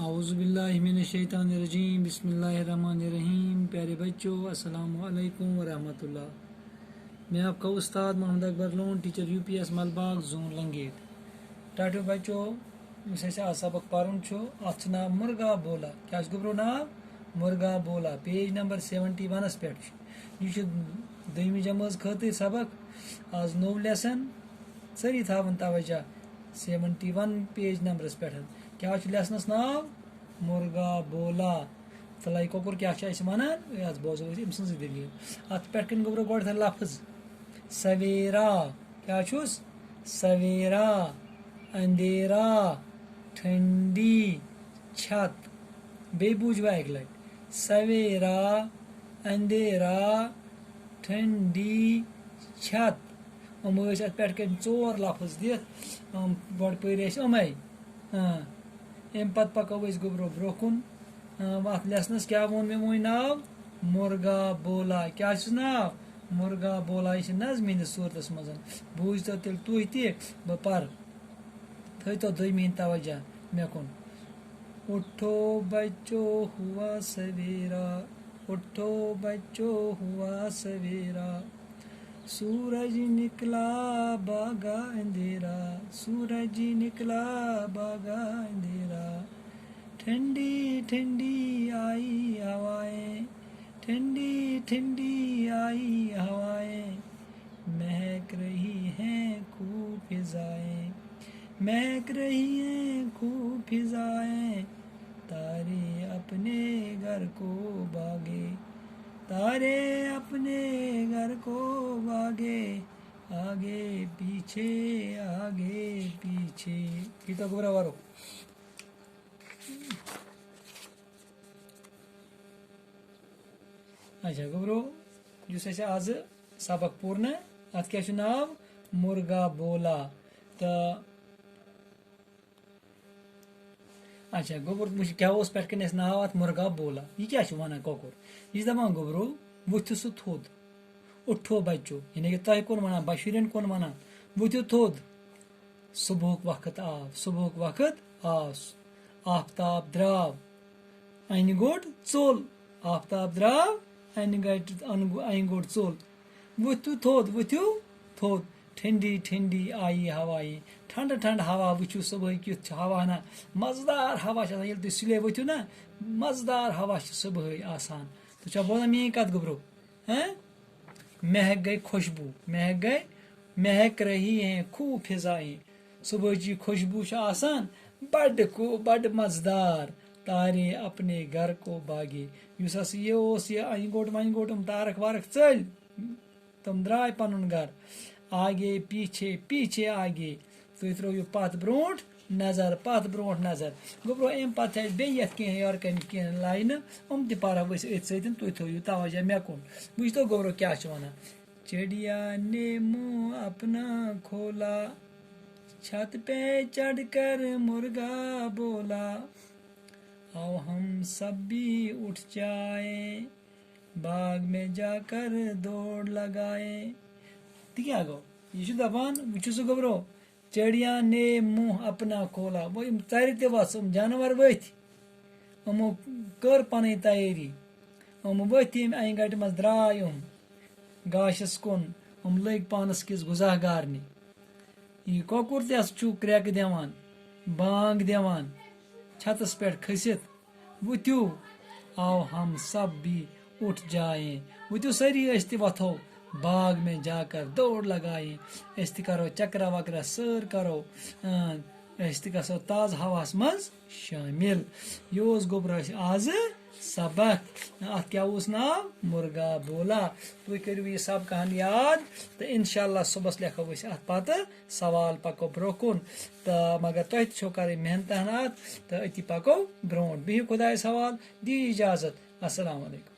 اعوذ باللہ من الشیطان الرجیم بسم اللہ الرحمن الرحیم. پیارے بچوں السلام علیکم ورحمۃ اللہ. میں آپ کا استاد Muhammad Akbar Lone teacher U P S Malbagh zone Langate. ٹاٹو بچوں آج سبق پرن ات ناو مرغا بولا. کیا گبرو ناو مرغا بولا. پیج نمبر 71 پہ یہ دویمہ جماعت خاطر سبق. آج نو لیسن سری تھاون توجہ 71 پیج نمبرس پہ. کیا لیسنس ناو مرغا بولا. فلائی کۄکُر کیا ونان بوزو أم سٕنٛز دلیل. ات پہ کن گبرو گۄڈٕ لفظ سویرا. کیا چھُس سویرا اندھیرا ٹھنڈی چھت. بیٚیہِ بوٗزوا اکہِ لٹہِ سویرا اندھیرا ٹھنڈی چھت. ٲسۍ اتھ پٮ۪ٹھ کٔنۍ ژور لفظ دِتھ. گۄڈٕ پٔرۍ اَسہِ یِمے. امہِ پتہٕ پکو أسۍ گوٚبرو برٛونٛہہ کُن. اتھ لیسنس کیا ووٚن مےٚ وۄنۍ ناو مرغا بولا. کیا چھُس ناو مرغا بولا. یہِ چھِ نظمہِ ہِنٛدِس صوٗرتس منٛز. بوٗزتو تیٚلہِ تُہۍ تہِ بہٕ پرٕ. تھٲیتو دوٚیمہِ ہِنٛدۍ توجہ مےٚ کُن. اٹھو بچو ہوا سویرا اٹھو بچو ہوا سویرا سورج نکلا بھاگا اندھیرا سورج نکلا بھاگا اندھیرا. ٹھنڈی ٹھنڈی آئی ہوائیں ٹھنڈی ٹھنڈی آئی ہوائیں مہک رہی ہیں خوب فضائیں مہک رہی ہیں خوب فضائیں. تارے اپنے گھر کو بھاگے تارے اپنے گھر کو بھاگے آگے پیچھے آگے پیچھے. ٹھیک ہے گبرا وارو. اچھا گبرو یُس اَسہِ آز سبق پوٚر نا اتھ کیاہ چھُ ناو مرغا بولا. تہٕ اچھا گوٚبُر وٕچھ کیٛاہ اوس پٮ۪ٹھ کَنۍ اَسہِ ناو اَتھ مرغا بولا. یہِ کیٛاہ چھُ وَنان کۄکُر. یہِ چھُ دَپان گوٚبرو ؤتھِو سُہ تھوٚد. اُٹھو بچو یعنی کہِ تۄہہِ کُن وَنان شُرٮ۪ن کُن وَنان ؤتھِو تھوٚد. صبحُک وقت آو صبحُک وقت آو. آفتاب درٛاو اَنہِ گوٚٹ ژوٚل آفتاب درٛاو اَنہِ گوٚٹ ژوٚل. ؤتھِو تھوٚد ؤتھِو تھوٚد. ٹھنڈی ٹھنڈی آیی ہوایے ٹھنڈٕ ٹھنڈٕ ہوا وٕچھِو صبحٲے کیُتھ چھُ ہوا نا مزٕدار ہوا چھُ آسان. ییٚلہِ تُہۍ سُلے ؤتھِو نا مزٕدار ہوا چھُ صبحٲے آسان. تُہۍ چھا بوزان میٲنۍ کتھ گوٚبرو. مہک گٔے خوشبوٗ مہک گٔے مہک رہی ہیں خوٗب فضائیں. صبحٲچی خوشبوٗ چھِ آسان بڑٕ مزٕدار. تارے اپنے گھر کو باغے. یُس ہسا یہِ اوس یہِ انہِ گوٚٹ ونہِ گوٚٹ یِم تارک وارک ژٔلۍ تِم درٛاے پنُن گرٕ. آگے پیچھے پیچھے آگے. تُہۍ ترٲیِو پتھ برونٛٹھ نظر پتھ برونٛٹھ نظر. گوٚبرو امہِ پتہٕ چھِ اَسہِ بیٚیہِ یتھ کینٛہہ یورٕ کَنۍ کینٛہہ لاینہٕ تہِ پرو أسۍ أتھۍ سۭتۍ. تُہۍ تھٲیِو توجہ مےٚ کُن. بوٗزتو گوٚبرو کیٛاہ چھِ وَنان. چڑیا نے منہ اپنا کھولا چھت پہ چڑھ کر مرغا بولا آؤ ہم سب بھی اٹھ جائیں باغ میں جا کر دوڑ لگائیں. تہِ کیٛاہ گوٚو یہِ چھُ دپان وٕچھِو سا گوٚبرو چڑیا نے منہ اپنا کھولا. وۄنۍ یِم ژرِ تہِ وَژھ یِم جانور ؤتھۍ یِمو کٔر پنٕنۍ تیٲری. یِم ؤتھۍ ییٚمہِ انہِ گٹہِ منٛز درٛاے یِم گاشس کُن. یِم لٔگۍ پانس کِس غُذا گارنہِ. یہِ کۄکُر تہِ ہسا چھُ کرٛٮ۪کہٕ دِوان بانگ دِوان چھتس پٮ۪ٹھ کھٔسِتھ. ؤتھِو آو ہم سب بھی اٹھ جائیں. ؤتھِو سٲری أسۍ تہِ وۄتھو باغ میں جا کر دوڑ لگائیں. أسۍ تہِ کرو چکرا وکرا سٲر کرو. أسۍ تہِ گژھو تازٕ ہواہس منٛز شٲمِل. یہِ اوس گوٚبرو اَسہِ آزٕ سبق. اتھ کیٛاہ اوس ناو مرغا بولا. تُہۍ کٔرِو یہِ سبقہ ہن یاد تہٕ انشاء اللہ صُبحس لیکھو أسۍ اتھ پتہٕ سوال پکو برونٛہہ کُن. تہٕ مگر تۄہہِ تہِ چھو کرٕنۍ محنت اتھ تہٕ أتی پکو برونٛٹھ. بِہِو خۄدایس حوال دِیِو اِجازت. السلام علیکم.